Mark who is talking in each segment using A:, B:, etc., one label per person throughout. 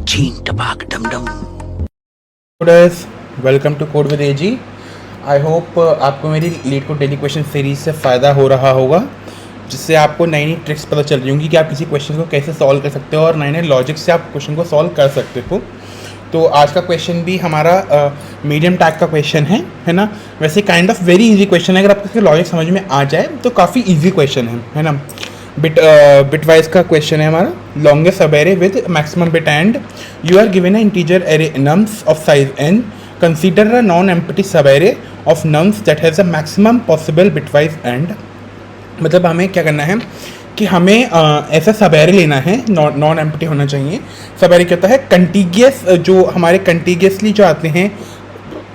A: झीन टपाक डम डम।
B: Coders, welcome to code with AG. I hope आपको मेरी LeetCode daily question series से फ़ायदा हो रहा होगा, जिससे आपको नई नई ट्रिक्स पता चल रही होंगी कि आप किसी क्वेश्चन को कैसे सॉल्व कर सकते हो और नए नए लॉजिक से आप क्वेश्चन को सॉल्व कर सकते हो। तो आज का क्वेश्चन भी हमारा मीडियम टैग का क्वेश्चन है ना। वैसे kind of very easy question है, अगर आपको इसके लॉजिक समझ में आ जाए तो काफ़ी इजी क्वेश्चन है ना। बिटवाइज का क्वेश्चन है हमारा। Longest subarray with maximum bit and you are given a integer array nums of size n, consider a non empty subarray of nums that has a maximum possible bitwise and. मतलब हमें क्या करना है कि हमें ऐसा सब array लेना है, नॉन एम्प्टी होना चाहिए। सब एरे क्या होता है? कंटीगियस, जो हमारे कंटीगियसली जो आते हैं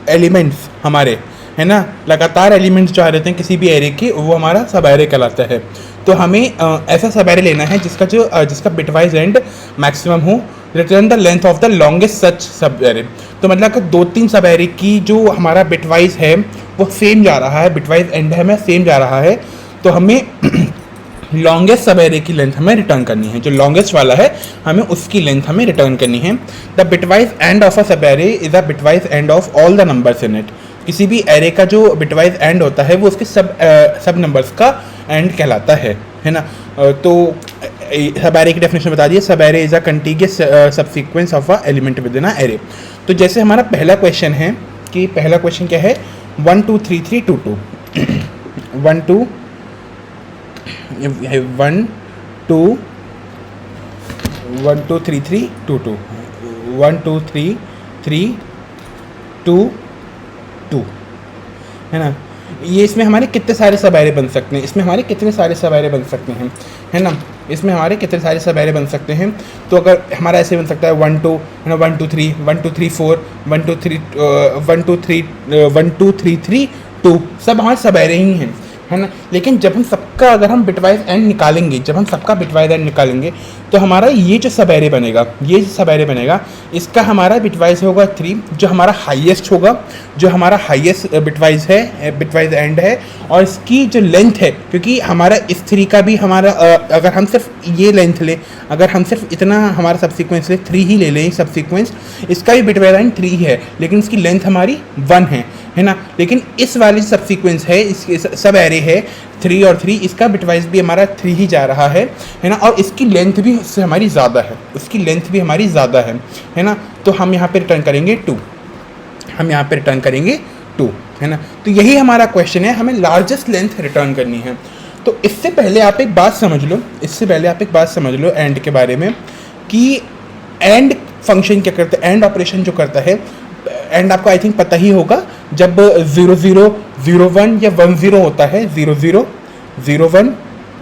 B: एलिमेंट्स हमारे, है ना, लगातार एलिमेंट्स जो आ रहते हैं किसी भी एरे के, वो हमारा सब एरे कहलाता है। तो हमें ऐसा सब एरे लेना है जिसका बिटवाइज एंड मैक्सिमम हो। Return the length of the longest such subarray. तो मतलब अगर 2-3 सब एरे की जो हमारा बिटवाइज है वो सेम जा रहा है, बिटवाइज एंड है सेम जा रहा है, तो हमें लॉन्गेस्ट सब एरे की लेंथ हमें रिटर्न करनी है। जो लॉन्गेस्ट वाला है हमें उसकी लेंथ हमें रिटर्न करनी है। The bitwise and of a subarray is a bitwise and of all the numbers in it. किसी भी एरे का जो बिटवाइज एंड होता है वो उसके सब नंबर्स का एंड कहलाता है ना। तो सब एरे की डेफिनेशन बता दिए। Subarray is a contiguous subsequence of a element within a array. तो जैसे हमारा पहला क्वेश्चन है कि पहला क्वेश्चन क्या है? 1 2 3 3 2 2 1 2 1 2 1 2 3 3 2 2 1 2 3 3 2 2, है ना। ये इसमें हमारे कितने सारे सब एरे बन सकते हैं? इसमें हमारे कितने सारे सब एरे बन सकते हैं, है ना। इसमें हमारे कितने सारे सब एरे बन सकते हैं? तो अगर हमारा ऐसे बन सकता है 1 2, है ना, 1 2 3 1 2 3 4 1 2 3 1 2 3 1 2 3 3 2, सब हमारे सब एरे ही हैं, है ना। लेकिन जब हम सबका अगर हम बिटवाइज एंड निकालेंगे, जब हम सबका बिटवाइज एंड निकालेंगे तो हमारा ये जो सब एरे बनेगा, ये जो सब एरे बनेगा, इसका हमारा बिटवाइज होगा 3, जो हमारा हाईएस्ट होगा, जो हमारा हाईएस्ट बिटवाइज है, बिटवाइज एंड है। और इसकी जो लेंथ है, क्योंकि हमारा इस 3 का भी हमारा अगर हम सिर्फ ये लेंथ लें, अगर हम सिर्फ इतना हमारा सबसीक्वेंस ले 3 ही ले लें सबसीक्वेंस, इसका भी बिटवाइज एंड 3 ही है, लेकिन इसकी लेंथ हमारी 1 है ना। लेकिन इस वाले सबसीक्वेंस है, इसके सब एरे है 3 और 3, इसका बिटवाइज भी हमारा 3 ही जा रहा है ना। और इसकी लेंथ भी उससे हमारी ज़्यादा है, उसकी लेंथ भी हमारी ज़्यादा है ना। तो हम यहाँ पे रिटर्न करेंगे 2, हम यहाँ पे रिटर्न करेंगे 2, है ना। तो यही हमारा क्वेश्चन है, हमें लार्जेस्ट लेंथ रिटर्न करनी है। तो इससे पहले आप एक बात समझ लो, एंड के बारे में, कि एंड फंक्शन क्या करता है, एंड ऑपरेशन जो करता है, एंड आपको आई थिंक पता ही होगा, जब 0 0 0 1 या 1 0 होता है, 0 0 0 1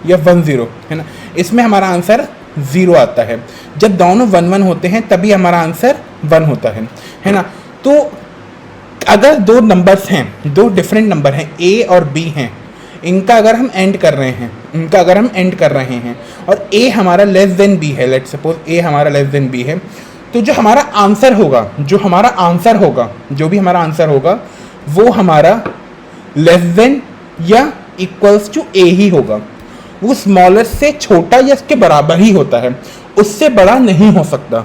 B: या 1 0, है ना, इसमें हमारा आंसर 0 आता है। जब दोनों 1 1 होते हैं तभी हमारा आंसर 1 होता है ना। तो अगर दो नंबर्स हैं, दो डिफरेंट नंबर हैं, ए और बी हैं, इनका अगर हम एंड कर रहे हैं और ए हमारा लेस देन बी है, लेट्स सपोज ए हमारा लेस देन बी है, तो जो हमारा आंसर होगा, जो भी हमारा आंसर होगा, वो हमारा लेस देन या इक्वल्स टू ए ही होगा। वो स्मॉलर से छोटा या इसके बराबर ही होता है, उससे बड़ा नहीं हो सकता,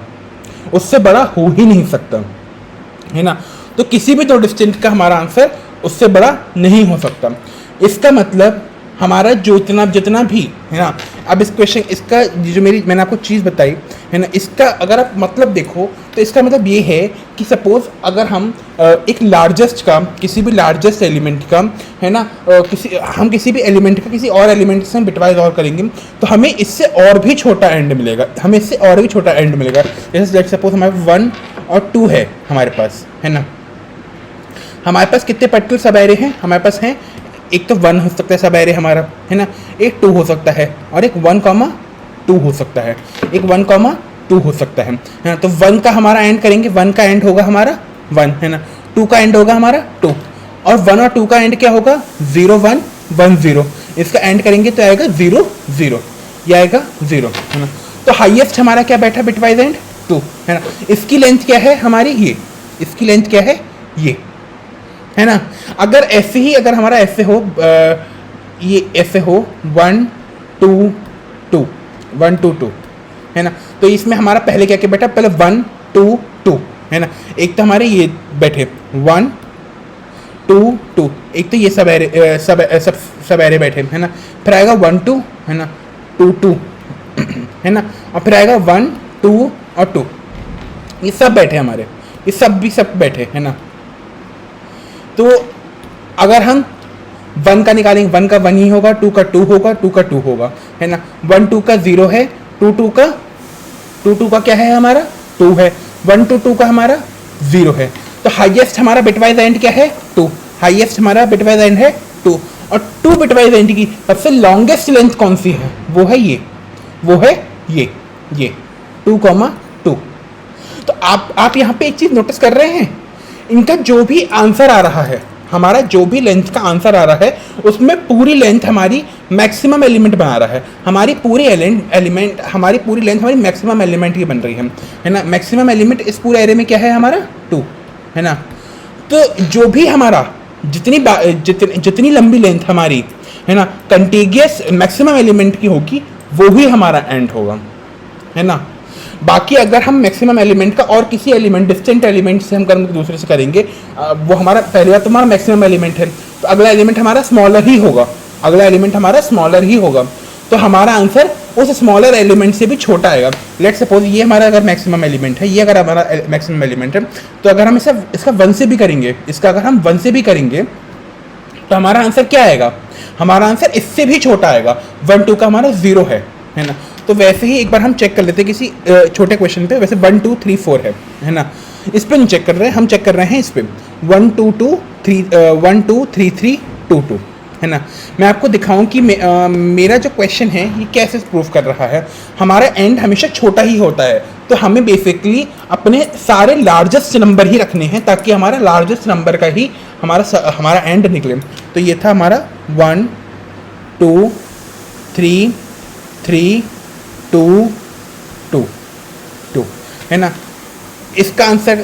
B: उससे बड़ा हो ही नहीं सकता, है ना। तो किसी भी दो डिस्टेंस का हमारा आंसर उससे बड़ा नहीं हो सकता। इसका मतलब हमारा जो जितना भी, है ना, अब इस क्वेश्चन, इसका जो मैंने आपको चीज़ बताई, है ना, इसका अगर आप मतलब देखो तो इसका मतलब ये है कि सपोज अगर हम एक लार्जेस्ट का, किसी भी लार्जेस्ट एलिमेंट का, है ना, किसी भी एलिमेंट का किसी और एलिमेंट से हम बिटवाइज और करेंगे तो हमें इससे और भी छोटा एंड मिलेगा, जैसे लेट्स सपोज हमारे 1 और 2 है हमारे पास, है ना। हमारे पास कितने पर्टिकुलर सब एरे हैं? हमारे पास हैं, एक तो 1 हो सकता है सब एरे हमारा, है ना, एक 2 हो सकता है, और एक 1, 2 हो सकता है, एक 1, 2 हो सकता है ना। तो 1 का हमारा एंड करेंगे, 1 का एंड होगा हमारा 1, है ना, 2 का एंड होगा हमारा 2, और 1 और 2 का एंड क्या होगा? 0 1 1 0। इसका एंड करेंगे तो आएगा 0 0, ये आएगा 0, है ना। तो हाईएस्ट हमारा क्या बैठा बिटवाइज एंड? 2, है ना। इसकी लेंथ क्या है हमारी? ये, इसकी लेंथ क्या है? ये, है ना। अगर ऐसे ही, अगर हमारा ऐसे हो, ये ऐसे हो 1 2 2 1 2 2, है ना। तो इसमें हमारा पहले क्या क्या बेटा, पहले 1 2 2 है ना। एक तो हमारे ये बैठे 1 2 2, एक तो ये सब एरे बैठे है ना। फिर आएगा 1 2 है ना, 2 2 है ना, और फिर आएगा 1 2 और 2, ये सब बैठे हमारे, ये सब बैठे है ना। तो अगर हम 1 का निकालेंगे, 1 का 1 ही होगा, 2 का 2 होगा, 2 का 2 होगा है ना। 1 2 का 0 है, 2 2 का क्या है हमारा 2 है, 1 2 2 का हमारा 0 है। तो हाईएस्ट हमारा बिटवाइज एंड क्या है 2, हाईएस्ट हमारा बिटवाइज एंड है 2, और 2 बिटवाइज एंड की सबसे लॉन्गेस्ट लेंथ कौन सी है, वो है ये 2, 2। तो आप यहाँ पे एक चीज नोटिस कर रहे हैं, इनका जो भी आंसर आ रहा है, हमारा जो भी लेंथ का आंसर आ रहा है, उसमें पूरी लेंथ हमारी मैक्सिमम एलिमेंट बना रहा है। हमारी पूरी लेंथ हमारी मैक्सिमम एलिमेंट की बन रही है ना। मैक्सिमम एलिमेंट इस पूरे एरे में क्या है हमारा 2 है ना। तो जो भी हमारा जितनी लंबी लेंथ हमारी है ना कंटिगियस मैक्सिमम एलिमेंट की होगी, वो ही हमारा एंड होगा है ना। बाकी अगर हम मैक्सिमम एलिमेंट का और किसी एलिमेंट डिस्टेंट एलिमेंट से हम दूसरे से करेंगे, वो हमारा पहली बार तो हमारा मैक्सिमम एलिमेंट है, तो अगला एलिमेंट हमारा स्मॉलर ही होगा, तो हमारा आंसर उस स्मॉलर एलिमेंट से भी छोटा आएगा। लेट सपोज ये हमारा अगर मैक्सिमम एलिमेंट है, ये अगर हमारा मैक्सिमम एलिमेंट है, तो अगर हम इसका 1 से भी करेंगे, अगर हम 1 से भी करेंगे, तो हमारा आंसर क्या आएगा, हमारा आंसर इससे भी छोटा आएगा। 1 2 का हमारा 0 है ना। तो वैसे ही एक बार हम चेक कर लेते हैं किसी छोटे क्वेश्चन पे। वैसे 1 2 3 4 है ना, इस पे नहीं चेक कर रहे हैं, हम चेक कर रहे हैं इस पे 1 2 3 3 2 2 है ना। मैं आपको दिखाऊं कि मेरा जो क्वेश्चन है ये कैसे प्रूव कर रहा है। हमारा एंड हमेशा छोटा ही होता है, तो हमें बेसिकली अपने सारे लार्जेस्ट नंबर ही रखने हैं, ताकि हमारा लार्जेस्ट नंबर का ही हमारा एंड निकले। तो ये था हमारा 1 2 3 3 2 2 2 है ना। इसका आंसर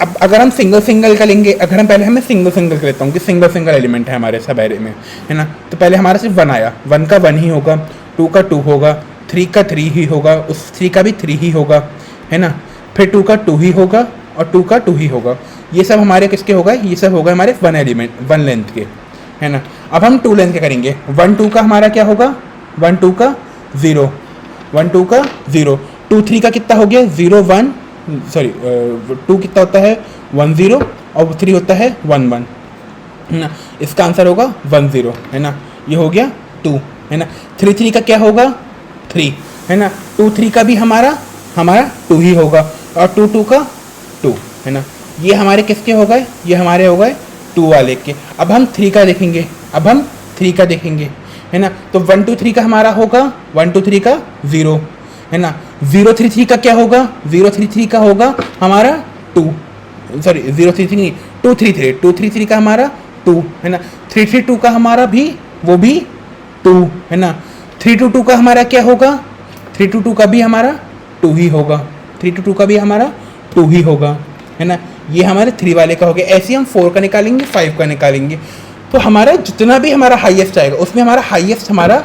B: अब अगर हम सिंगल का लेंगे, अगर हम पहले हमें सिंगल कर लेता हूँ कि सिंगल एलिमेंट है हमारे सब एरे में है ना। तो पहले हमारा सिर्फ 1 आया, 1 का 1 ही होगा, 2 का 2 होगा, 3 का 3 ही होगा, उस 3 का भी 3 ही होगा है ना। फिर 2 का 2 ही होगा और 2 का 2 ही होगा। ये सब हमारे किसके होगा, ये सब होगा हमारे 1 लेंथ के है ना। अब हम 2 लेंथ के करेंगे। 1 2 का हमारा क्या होगा, 1 2 का 0, 1 2 का 0, 2 3 का कितना हो गया 0 1, सॉरी 2 कितना होता है 1 0 और 3 होता है 1 1 है ना। इसका आंसर होगा 1 0 है ना। ये हो गया 2 है ना। 3 3 का क्या होगा 3 है ना। 2 3 का भी हमारा 2 ही होगा, और 2 2 का 2 है ना। ये हमारे किसके हो गए, ये हमारे हो गए 2 वाले के। अब हम 3 का देखेंगे, है ना। तो 1 2 3 का हमारा होगा 1 2 3 का 0 है ना। 0 3 3 का क्या होगा, 0 3 3 का होगा हमारा 2, सॉरी 0 3 3 नहीं 2 3 3, 2 3 3 का हमारा 2 है ना। 3 3 2 का हमारा भी वो भी 2 है ना। 3 2 2 का हमारा क्या होगा, 3 2 2 का भी हमारा 2 ही होगा, 3 2 2 का भी हमारा 2 ही होगा है ना। ये हमारे 3 वाले का हो गया। ऐसे ही हम 4 का निकालेंगे, 5 का निकालेंगे, तो हमारा जितना भी हमारा हाईएस्ट आएगा उसमें हमारा हाईएस्ट हमारा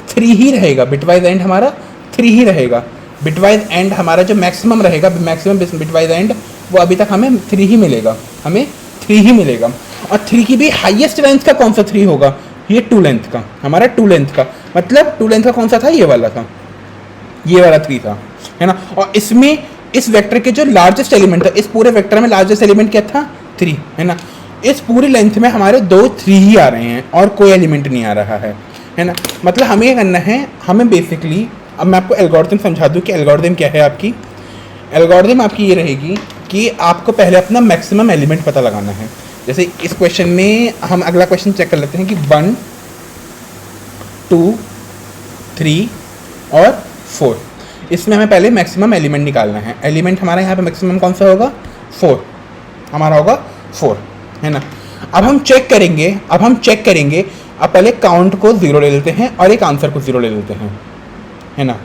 B: 3 ही रहेगा। बिटवाइज एंड हमारा 3 ही रहेगा। बिटवाइज एंड हमारा जो मैक्सिमम रहेगा, मैक्सिमम बिटवाइज एंड, वो अभी तक हमें 3 ही मिलेगा, और 3 की भी हाईएस्ट लेंथ का कौन सा 3 होगा, ये 2 लेंथ का, हमारा 2 लेंथ का, मतलब 2 लेंथ का कौन सा था, ये वाला था, ये वाला 3 था है ना। और इसमें इस वेक्टर के जो लार्जेस्ट एलिमेंट था, इस पूरे वेक्टर में लार्जेस्ट एलिमेंट क्या था 3 है ना। इस पूरी लेंथ में हमारे 2 3 ही आ रहे हैं और कोई एलिमेंट नहीं आ रहा है ना। मतलब हमें ये करना है, हमें बेसिकली, अब मैं आपको एल्गोरिथम समझा दूं कि एल्गोरिथम क्या है। एल्गोरिथम आपकी ये रहेगी कि आपको पहले अपना मैक्सिमम एलिमेंट पता लगाना है। जैसे इस क्वेश्चन में हम अगला क्वेश्चन चेक कर लेते हैं कि 1 2 3 और 4, इसमें हमें पहले मैक्सिमम एलिमेंट निकालना है। एलिमेंट हमारा यहाँ पे मैक्सिमम कौन सा होगा, 4, हमारा होगा 4 है ना। अब हम चेक करेंगे, अब पहले काउंट को 0 ले लेते हैं और एक आंसर को 0 ले लेते हैं है ना।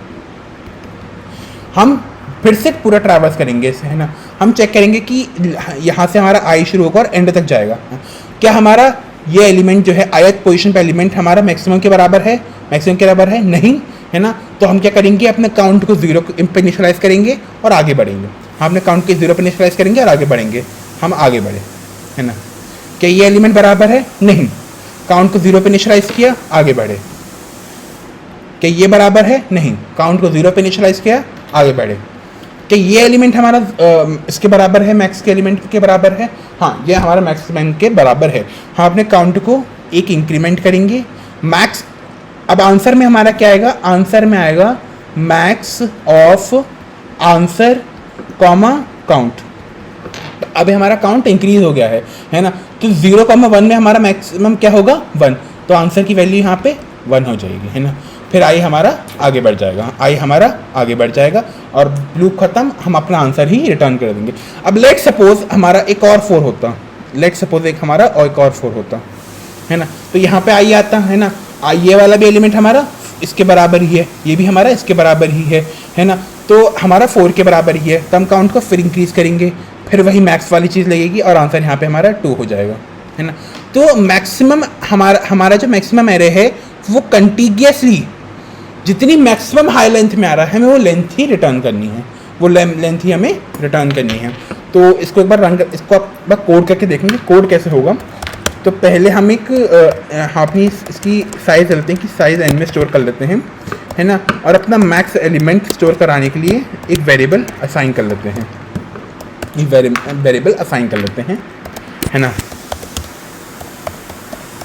B: हम फिर से पूरा ट्रैवर्स करेंगे इसे है ना। हम चेक करेंगे कि यहाँ से हमारा आई शुरू होगा और एंड तक जाएगा। क्या हमारा ये एलिमेंट जो है ith पोजीशन पे एलिमेंट हमारा मैक्सिमम के बराबर है, नहीं है ना। तो हम क्या करेंगे, अपने काउंट को 0 पे इनिशियलाइज करेंगे और आगे बढ़ेंगे। हम अपने काउंट के 0 पे इनिशियलाइज करेंगे और आगे बढ़ेंगे, हम आगे बढ़े, है ना। क्या ये एलिमेंट बराबर है? नहीं। काउंट को 0 पे इनिशियलाइज किया, आगे बढ़े। क्या ये बराबर है? नहीं। काउंट को 0 पे इनिशियलाइज किया, आगे बढ़े। क्या ये एलिमेंट हमारा इसके बराबर है, मैक्स के एलिमेंट के बराबर है? हाँ, ये हमारा मैक्सिमम के बराबर है। हम अपने काउंट को एक इंक्रीमेंट करेंगे, मैक्स। अब आंसर में हमारा क्या आएगा? आंसर में आएगा max of answer comma count. अब हमारा काउंट इंक्रीज हो गया है ना। तो 0,1 में हमारा मैक्सिमम क्या होगा? 1। तो आंसर की वैल्यू यहाँ पे 1 हो जाएगी, है ना। फिर आई हमारा आगे बढ़ जाएगा, आई हमारा आगे बढ़ जाएगा और लूप खत्म, हम अपना आंसर ही रिटर्न कर देंगे। अब लेट सपोज हमारा एक और 4 होता, लेट सपोज एक हमारा और एक और 4 होता, है ना। तो यहाँ पे आई आता, है ना। ये वाला भी एलिमेंट हमारा इसके बराबर ही है, ये भी हमारा इसके बराबर ही है ना। तो हमारा 4 के बराबर ही है। तो हम काउंट को फिर इंक्रीज करेंगे, फिर वही मैक्स वाली चीज़ लगेगी और आंसर यहाँ पे हमारा 2 हो जाएगा, है ना। तो मैक्सिमम हमारा जो मैक्सिमम एरे है वो कंटिन्यूअसली जितनी मैक्सिमम हाई लेंथ में आ रहा है हमें वो लेंथ ही रिटर्न करनी है, वो लेंथ ही हमें रिटर्न करनी है। तो इसको एक बार इसको एक बार कोड करके देखेंगे कोड कैसे होगा। तो पहले हम एक अपनी इसकी साइज़ लेते हैं कि साइज़ n में स्टोर कर लेते हैं, है ना। और अपना मैक्स एलिमेंट स्टोर कराने के लिए एक वेरिएबल असाइन कर लेते हैं, एक वेरिएबल असाइन कर लेते हैं, है ना।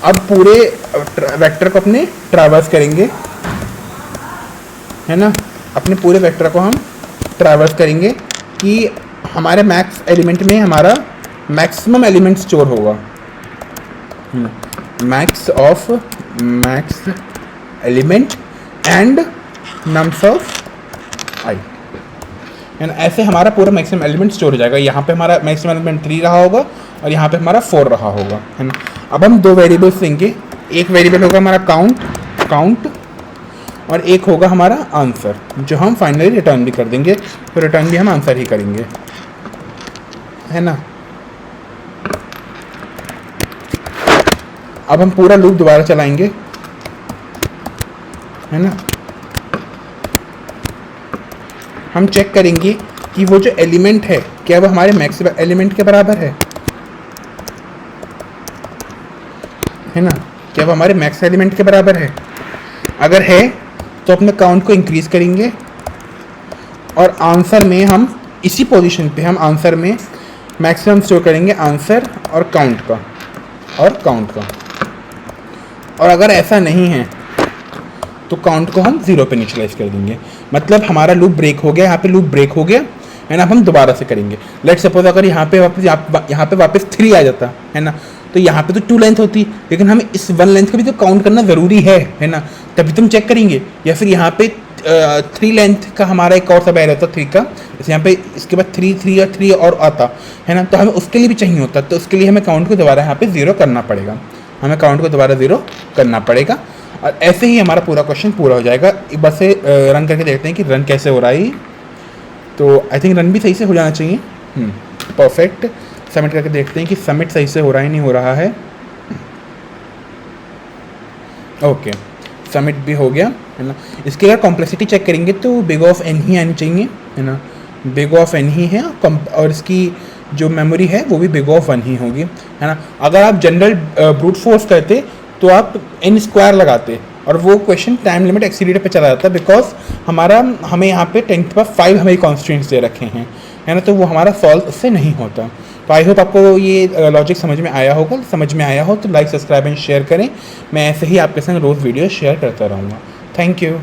B: अब पूरे वेक्टर को अपने ट्रैवर्स करेंगे, है ना। अपने पूरे वेक्टर को हम ट्रैवर्स करेंगे कि हमारे मैक्स एलिमेंट में हमारा मैक्सिमम एलिमेंट स्टोर होगा, max of max element and nums of I, है ना। ऐसे हमारा पूरा मैक्सिमम एलिमेंट स्टोर हो जाएगा। यहाँ पे हमारा मैक्सिमम एलिमेंट 3 रहा होगा और यहाँ पे हमारा 4 रहा होगा, है ना। अब हम 2 वेरिएबल्स लेंगे, एक वेरिएबल होगा हमारा काउंट और एक होगा हमारा आंसर, जो हम फाइनली रिटर्न भी कर देंगे। तो रिटर्न भी हम आंसर ही करेंगे, है ना। अब हम पूरा लूप दोबारा चलाएंगे, है ना। हम चेक करेंगे कि वो जो एलिमेंट है क्या वो हमारे मैक्सिमम एलिमेंट के बराबर है ना। क्या वो हमारे मैक्स एलिमेंट के बराबर है? अगर है तो अपने काउंट को इंक्रीज करेंगे और आंसर में हम इसी पोजीशन पे हम आंसर में मैक्सिमम स्टोर करेंगे आंसर और काउंट का और अगर ऐसा नहीं है तो काउंट को हम 0 पे इनिशियलाइज कर देंगे। मतलब हमारा लूप ब्रेक हो गया, यहाँ पे लूप ब्रेक हो गया, है ना। अब हम दोबारा से करेंगे। लेट सपोज अगर यहाँ पे वापस 3 आ जाता, है ना। तो यहाँ पे तो 2 लेंथ होती, लेकिन हमें इस 1 लेंथ का भी तो काउंट करना ज़रूरी है ना। तभी तुम चेक करेंगे। या फिर यहाँ पे 3 लेंथ का हमारा एक और सब एरे होता 3 का, जैसे यहाँ पे इसके बाद 3 और 3 और आता, है ना। तो हमें उसके लिए भी चाहिए होता, तो उसके लिए हमें काउंट को दोबारा यहाँ पे 0 करना पड़ेगा, हमें काउंट को दोबारा 0 करना पड़ेगा। और ऐसे ही हमारा पूरा क्वेश्चन पूरा हो जाएगा। एक बार से रन करके देखते हैं कि रन कैसे हो रहा है। तो आई थिंक रन भी सही से हो जाना चाहिए। परफेक्ट। सबमिट करके देखते हैं कि सबमिट सही से हो रहा है नहीं हो रहा है। ओके, सबमिट भी हो गया, है ना। इसकी अगर कॉम्प्लेक्सिटी चेक करेंगे तो बिग ऑफ एन ही आनी चाहिए, है ना। बिग ऑफ एन ही है और इसकी जो मेमोरी है वो भी बिग ऑफ 1 ही होगी, है ना। अगर आप जनरल ब्रूट फोर्स करते तो आप n² लगाते और वो क्वेश्चन टाइम लिमिट एक्सीडेड पे चला जाता, बिकॉज हमें यहाँ पे 10⁵ हमें कॉन्स्टेंट्स दे रखे हैं, है ना। तो वो हमारा सॉल्व उससे नहीं होता। तो आई होप आपको ये लॉजिक समझ में आया होगा। समझ में आया हो तो लाइक, सब्सक्राइब एंड शेयर करें। मैं ऐसे ही आपके संग रोज़ वीडियो शेयर करता रहूँगा। Thank you.